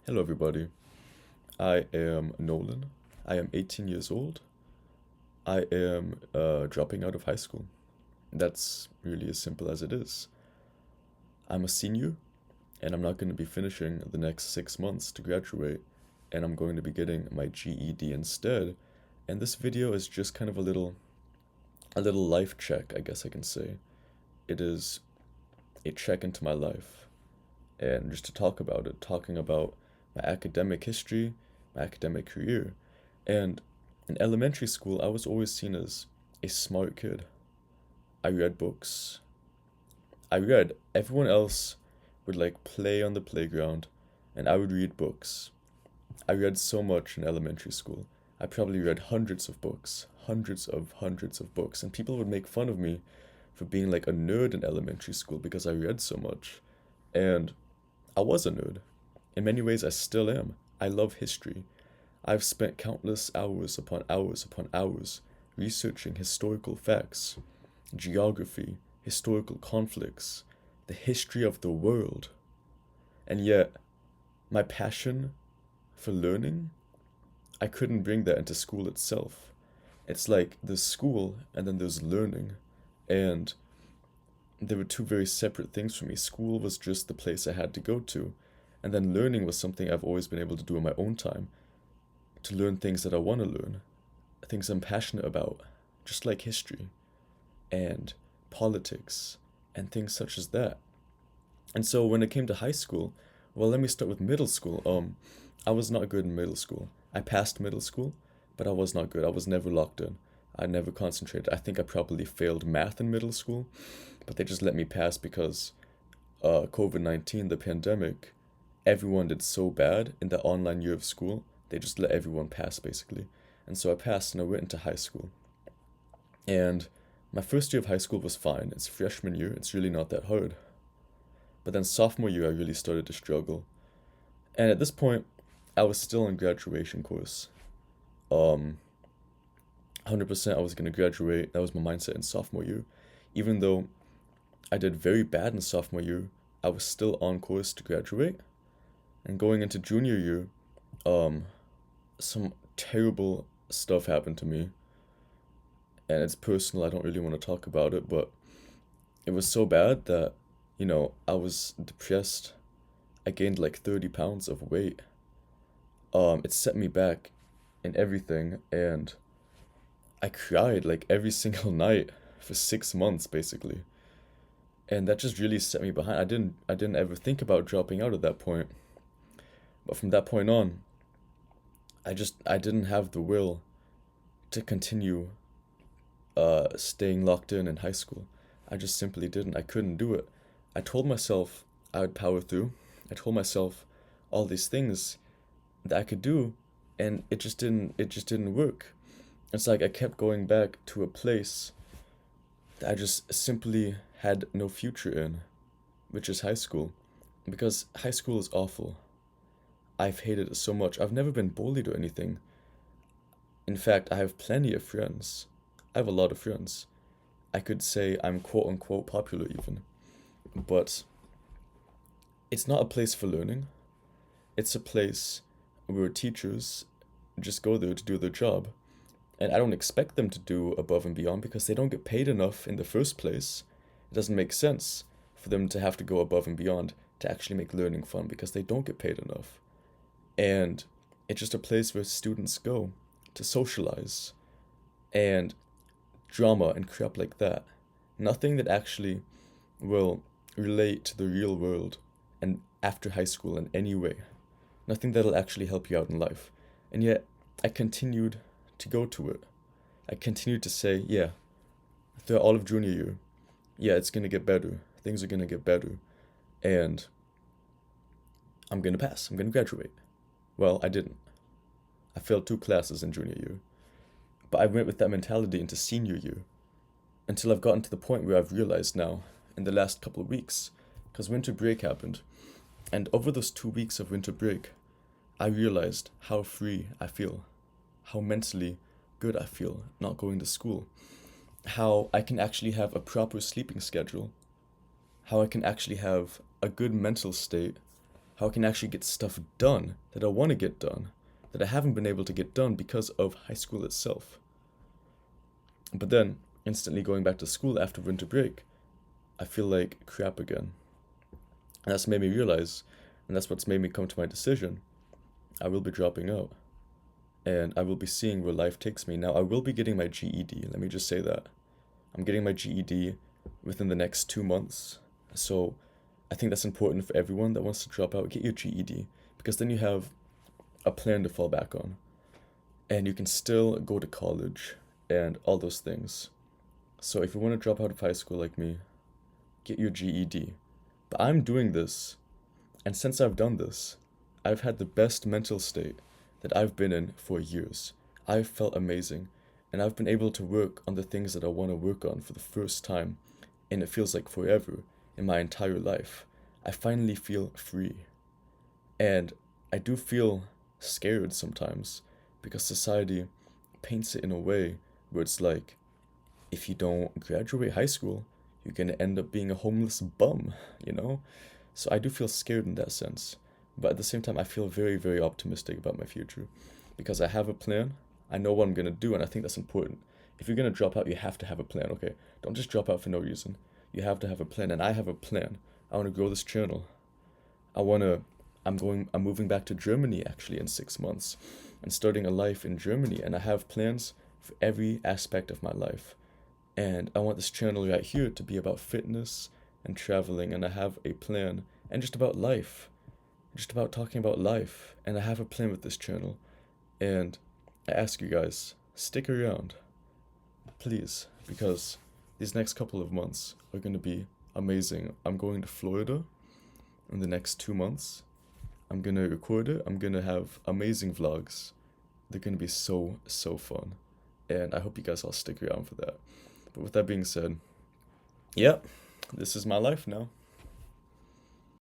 Hello, everybody. I am Nolan. I am 18 years old. I am dropping out of high school. That's really as simple as it is. I'm a senior, and I'm not going to be finishing the next 6 months to graduate, and I'm going to be getting my GED instead. And this video is just kind of a little life check, I guess I can say. It is a check into my life, and just to talk about it, talking about my academic history, my academic career. And in elementary school, I was always seen as a smart kid. I read books. I read. Everyone else would like play on the playground, and I would read books. I read so much in elementary school. I probably read hundreds of books, hundreds of books, and people would make fun of me for being like a nerd in elementary school because I read so much. And I was a nerd. In many ways, I still am. I love history. I've spent countless hours upon hours upon hours researching historical facts, geography, historical conflicts, the history of the world. And yet, my passion for learning, I couldn't bring that into school itself. It's like there's school and then there's learning. And they were two very separate things for me. School was just the place I had to go to, and then learning was something I've always been able to do in my own time, to learn things that I want to learn, things I'm passionate about, just like history and politics and things such as that. And so when it came to high school, well, let me start with middle school. I was not good in middle school. I passed middle school, but I was not good. I was never locked in. I never concentrated. I think I probably failed math in middle school, but they just let me pass because COVID-19, the pandemic, everyone did so bad in the online year of school. They just let everyone pass basically. And so I passed and I went into high school. And my first year of high school was fine. It's freshman year, it's really not that hard. But then sophomore year, I really started to struggle. And at this point, I was still in graduation course. 100% I was going to graduate. That was my mindset in sophomore year. Even though I did very bad in sophomore year, I was still on course to graduate. And going into junior year, um, some terrible stuff happened to me. And it's personal, I don't really want to talk about it, but it was so bad that, I was depressed. I gained like 30 pounds of weight. It set me back in everything, and I cried like every single night for 6 months basically. And that just really set me behind. I didn't ever think about dropping out at that point. But from that point on, I didn't have the will to continue staying locked in high school. I just simply didn't. I couldn't do it. I told myself I would power through. I told myself all these things that I could do, and it just didn't work. It's like I kept going back to a place that I just simply had no future in, which is high school. Because high school is awful. I've hated it so much. I've never been bullied or anything. In fact, I have plenty of friends. I have a lot of friends. I could say I'm quote unquote popular even. But it's not a place for learning. It's a place where teachers just go there to do their job. And I don't expect them to do above and beyond because they don't get paid enough in the first place. It doesn't make sense for them to have to go above and beyond to actually make learning fun because they don't get paid enough. And it's just a place where students go to socialize and drama and crap like that. Nothing that actually will relate to the real world and after high school in any way. Nothing that'll actually help you out in life. And yet, I continued to go to it. I continued to say, yeah, throughout all of junior year, yeah, it's gonna get better. Things are gonna get better. And I'm gonna pass. I'm gonna graduate. Well, I didn't. I failed two classes in junior year. But I went with that mentality into senior year until I've gotten to the point where I've realized now, in the last couple of weeks, because winter break happened. And over those 2 weeks of winter break, I realized how free I feel, how mentally good I feel not going to school, how I can actually have a proper sleeping schedule, how I can actually have a good mental state, how I can actually get stuff done that I want to get done, that I haven't been able to get done because of high school itself. But then, instantly going back to school after winter break, I feel like crap again. And that's made me realize, and that's what's made me come to my decision, I will be dropping out. And I will be seeing where life takes me. Now, I will be getting my GED, let me just say that. I'm getting my GED within the next 2 months. So I think that's important for everyone that wants to drop out. Get your GED, because then you have a plan to fall back on. And you can still go to college and all those things. So if you want to drop out of high school like me, get your GED. But I'm doing this, and since I've done this, I've had the best mental state that I've been in for years. I've felt amazing, and I've been able to work on the things that I want to work on for the first time, and it feels like forever in my entire life. I finally feel free. And I do feel scared sometimes because society paints it in a way where it's like, if you don't graduate high school, you're gonna end up being a homeless bum, you know? So I do feel scared in that sense. But at the same time, I feel very, very optimistic about my future because I have a plan. I know what I'm gonna do, and I think that's important. If you're gonna drop out, you have to have a plan, okay? Don't just drop out for no reason. You have to have a plan, and I have a plan. I wanna grow this channel. I'm moving back to Germany actually in 6 months and starting a life in Germany, and I have plans for every aspect of my life. And I want this channel right here to be about fitness and traveling, and I have a plan, and just about life, just about talking about life, and I have a plan with this channel. And I ask you guys, stick around, please, because these next couple of months are going to be amazing. I'm going to Florida in the next 2 months. I'm going to record it. I'm going to have amazing vlogs. They're going to be so, so fun. And I hope you guys all stick around for that. But with that being said, yeah, this is my life now.